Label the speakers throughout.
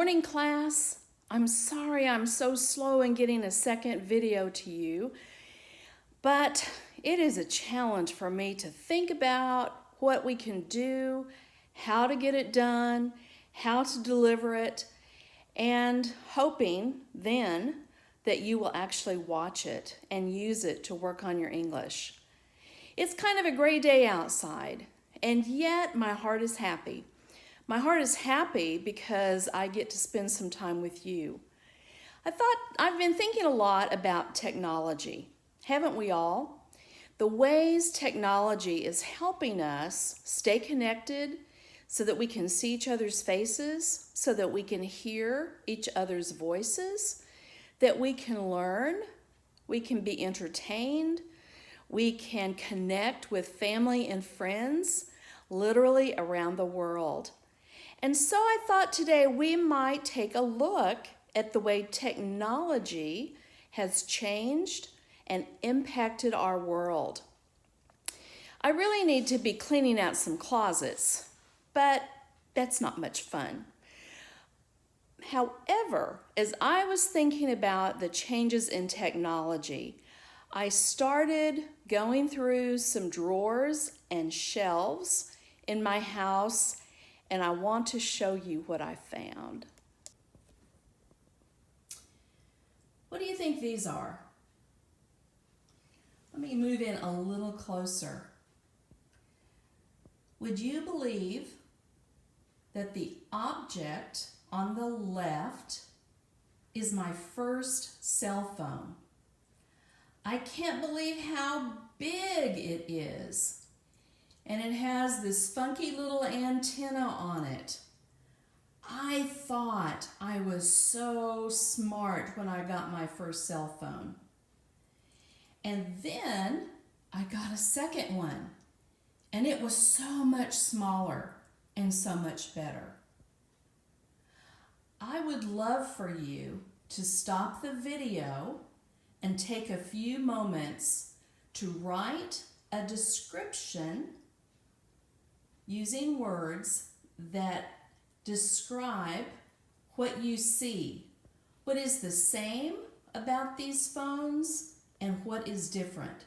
Speaker 1: morning, class. I'm sorry I'm so slow in getting a second video to you, but it is a challenge for me to think about what we can do, how to get it done, how to deliver it, and hoping then that you will actually watch it and use it to work on your English. It's kind of a gray day outside, and yet my heart is happy. My heart is happy because I get to spend some time with you. I've been thinking a lot about technology. Haven't we all? The ways technology is helping us stay connected so that we can see each other's faces, so that we can hear each other's voices, that we can learn, we can be entertained, we can connect with family and friends literally around the world. And so I thought today we might take a look at the way technology has changed and impacted our world. I really need to be cleaning out some closets, but that's not much fun. However, as I was thinking about the changes in technology, I started going through some drawers and shelves in my house, and I want to show you what I found. What do you think these are? Let me move in a little closer. Would you believe that the object on the left is my first cell phone? I can't believe how big it is. And it has this funky little antenna on it. I thought I was so smart when I got my first cell phone. And then I got a second one, and it was so much smaller and so much better. I would love for you to stop the video and take a few moments to write a description using words that describe what you see. What is the same about these phones and what is different?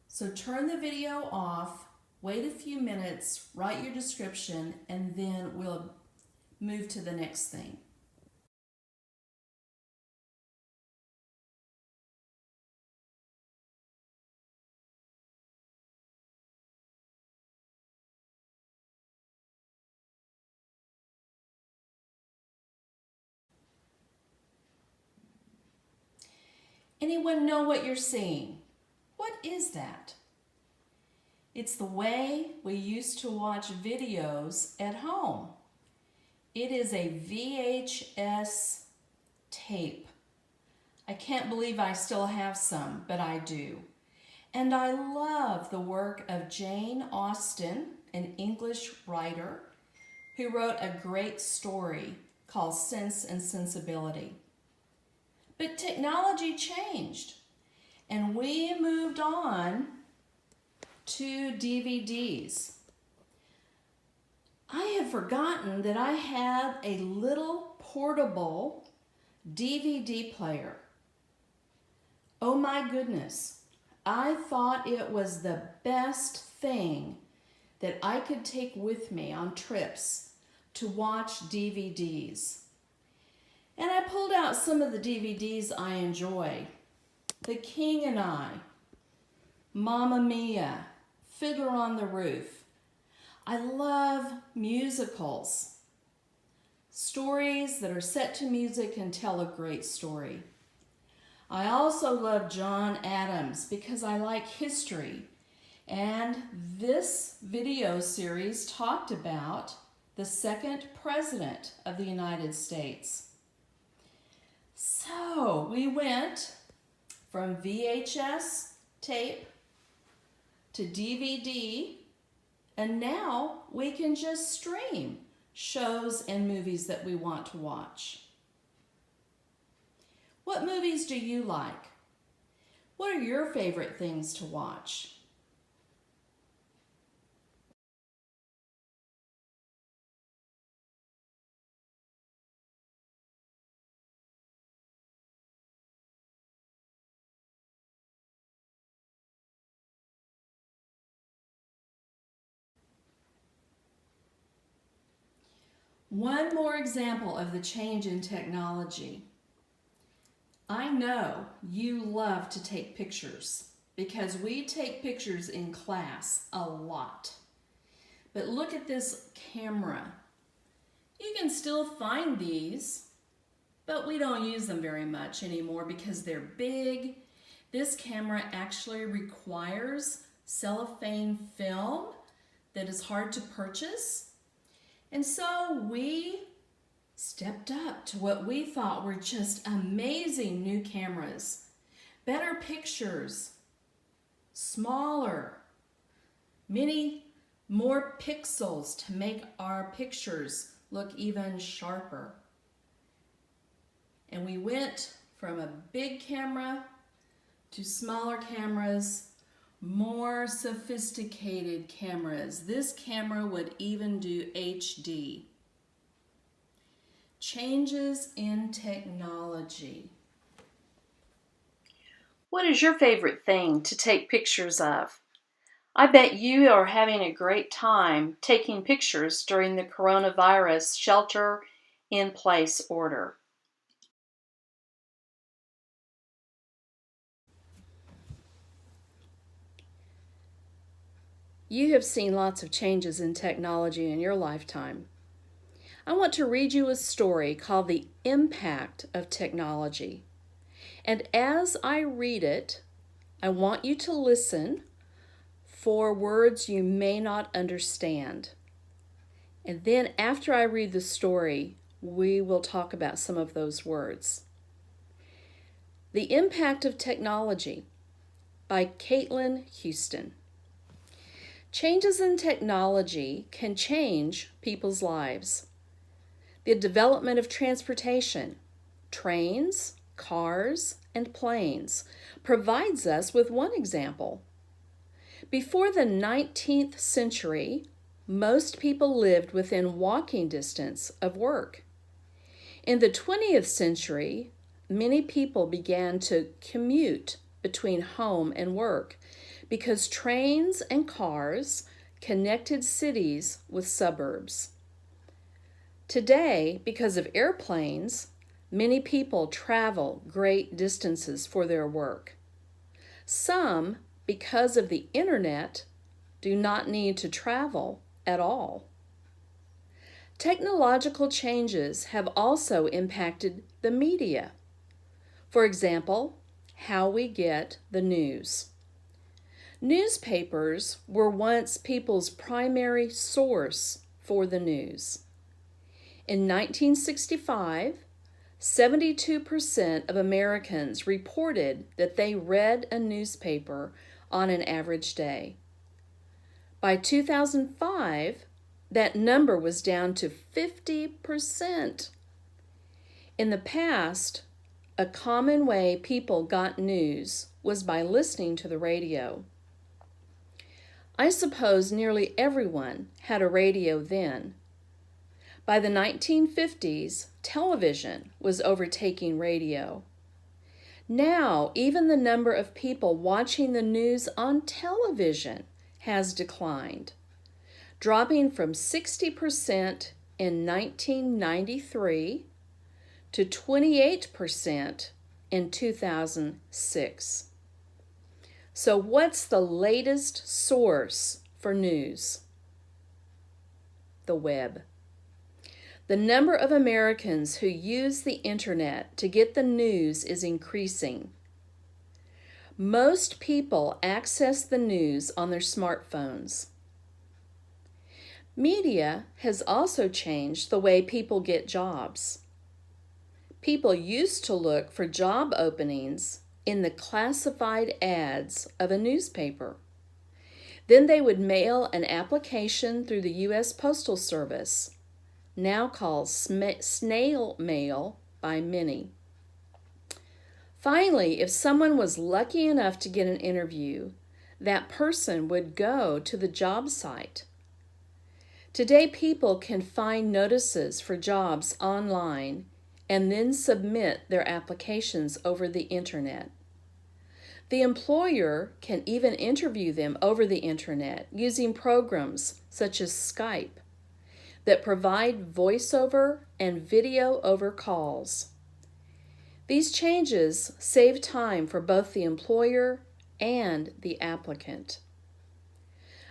Speaker 1: So turn the video off, wait a few minutes, write your description, and then we'll move to the next thing. Anyone know what you're seeing? What is that? It's the way we used to watch videos at home. It is a VHS tape. I can't believe I still have some, but I do. And I love the work of Jane Austen, an English writer, who wrote a great story called Sense and Sensibility. But technology changed, and we moved on to DVDs. I had forgotten that I had a little portable DVD player. Oh my goodness, I thought it was the best thing that I could take with me on trips to watch DVDs. And I pulled out some of the DVDs I enjoy. The King and I, Mamma Mia, Fiddler on the Roof. I love musicals. Stories that are set to music and tell a great story. I also love John Adams because I like history. And this video series talked about the second president of the United States. So we went from VHS tape to DVD, and now we can just stream shows and movies that we want to watch. What movies do you like? What are your favorite things to watch? One more example of the change in technology. I know you love to take pictures because we take pictures in class a lot. But look at this camera. You can still find these, but we don't use them very much anymore because they're big. This camera actually requires cellophane film that is hard to purchase. And so we stepped up to what we thought were just amazing new cameras. Better pictures, smaller, many more pixels to make our pictures look even sharper. And we went from a big camera to smaller cameras, more sophisticated cameras. This camera would even do HD. Changes in technology. What is your favorite thing to take pictures of? I bet you are having a great time taking pictures during the coronavirus shelter-in-place order. You have seen lots of changes in technology in your lifetime. I want to read you a story called The Impact of Technology. And as I read it, I want you to listen for words you may not understand. And then after I read the story, we will talk about some of those words. The Impact of Technology by Caitlin Houston. Changes in technology can change people's lives. The development of transportation, trains, cars, and planes, provides us with one example. Before the 19th century, most people lived within walking distance of work. In the 20th century, many people began to commute between home and work because trains and cars connected cities with suburbs. Today, because of airplanes, many people travel great distances for their work. Some, because of the internet, do not need to travel at all. Technological changes have also impacted the media. For example, how we get the news. Newspapers were once people's primary source for the news. In 1965, 72% of Americans reported that they read a newspaper on an average day. By 2005, that number was down to 50%. In the past, a common way people got news was by listening to the radio. I suppose nearly everyone had a radio then. By the 1950s, television was overtaking radio. Now, even the number of people watching the news on television has declined, dropping from 60% in 1993 to 28% in 2006. So what's the latest source for news? The web. The number of Americans who use the internet to get the news is increasing. Most people access the news on their smartphones. Media has also changed the way people get jobs. People used to look for job openings in the classified ads of a newspaper. Then they would mail an application through the U.S. Postal Service, now called snail mail by many. Finally, if someone was lucky enough to get an interview, that person would go to the job site. Today, people can find notices for jobs online and then submit their applications over the internet. The employer can even interview them over the internet using programs such as Skype. that provide voiceover and video over calls. These changes save time for both the employer and the applicant.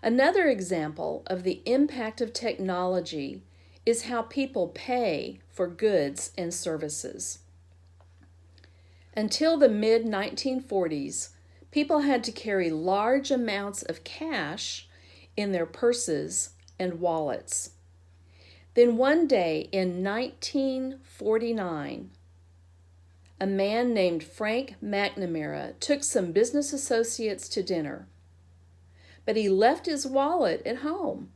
Speaker 1: Another example of the impact of technology is how people pay for goods and services. Until the mid-1940s, people had to carry large amounts of cash in their purses and wallets. Then one day in 1949, a man named Frank McNamara took some business associates to dinner, but he left his wallet at home.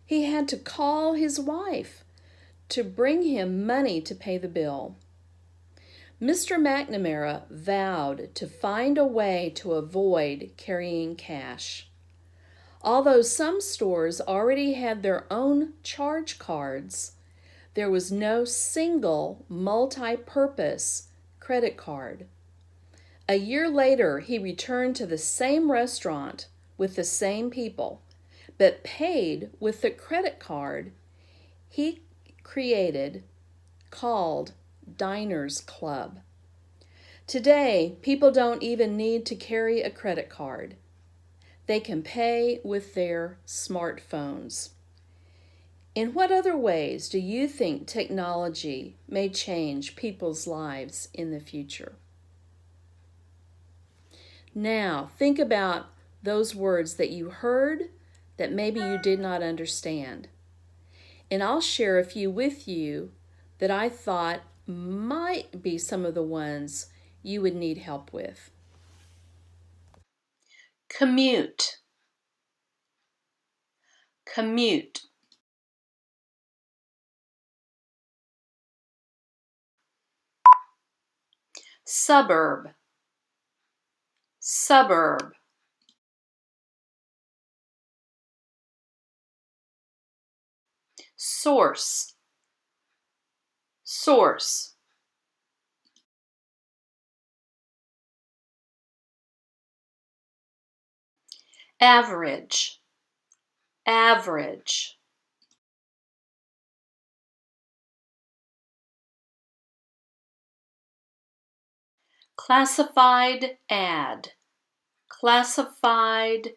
Speaker 1: He had to call his wife to bring him money to pay the bill. Mr. McNamara vowed to find a way to avoid carrying cash. Although some stores already had their own charge cards, there was no single multi-purpose credit card. A year later, he returned to the same restaurant with the same people, but paid with the credit card he created called Diners Club. Today, people don't even need to carry a credit card. They can pay with their smartphones. In what other ways do you think technology may change people's lives in the future? Now, think about those words that you heard that maybe you did not understand. And I'll share a few with you that I thought might be some of the ones you would need help with. Commute. Commute. Suburb. Suburb. Source. Source. Average. Average. Classified ad. Classified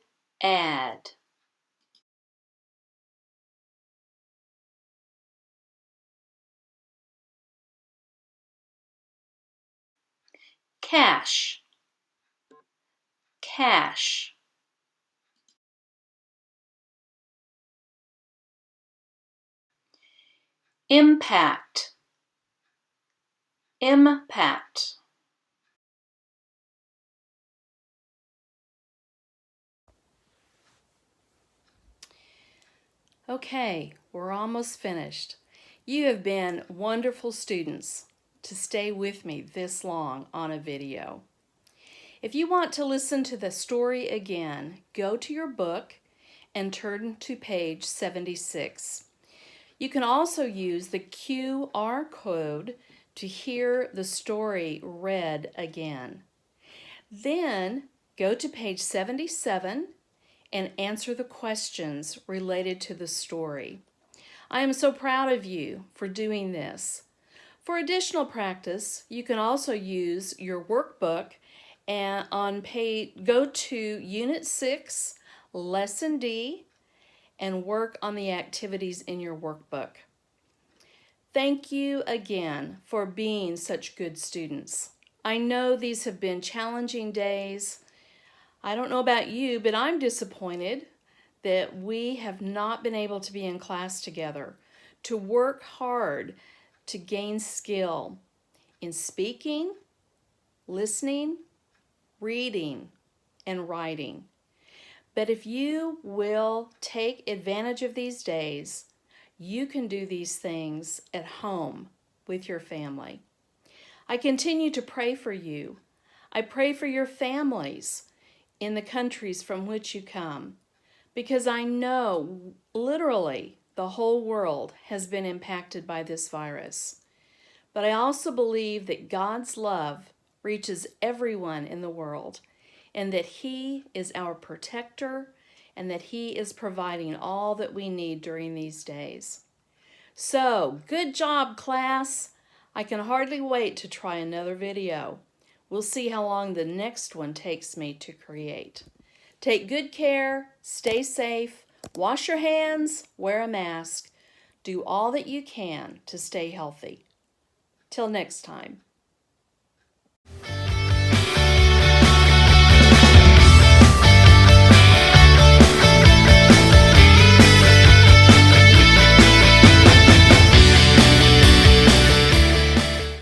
Speaker 1: ad. Cash. Cash. Impact. Impact. Okay, we're almost finished. You have been wonderful students to stay with me this long on a video. If you want to listen to the story again, go to your book and turn to page 76. You can also use the QR code to hear the story read again. Then go to page 77 and answer the questions related to the story. I am so proud of you for doing this. For additional practice, you can also use your workbook and go to Unit 6, Lesson D, and work on the activities in your workbook. Thank you again for being such good students. I know these have been challenging days. I don't know about you, but I'm disappointed that we have not been able to be in class together, to work hard to gain skill in speaking, listening, reading, and writing. But if you will take advantage of these days, you can do these things at home with your family. I continue to pray for you. I pray for your families in the countries from which you come, because I know literally the whole world has been impacted by this virus. But I also believe that God's love reaches everyone in the world, and that He is our protector, and that He is providing all that we need during these days. So, good job, class. I can hardly wait to try another video. We'll see how long the next one takes me to create. Take good care, stay safe, wash your hands, wear a mask. Do all that you can to stay healthy. Till next time.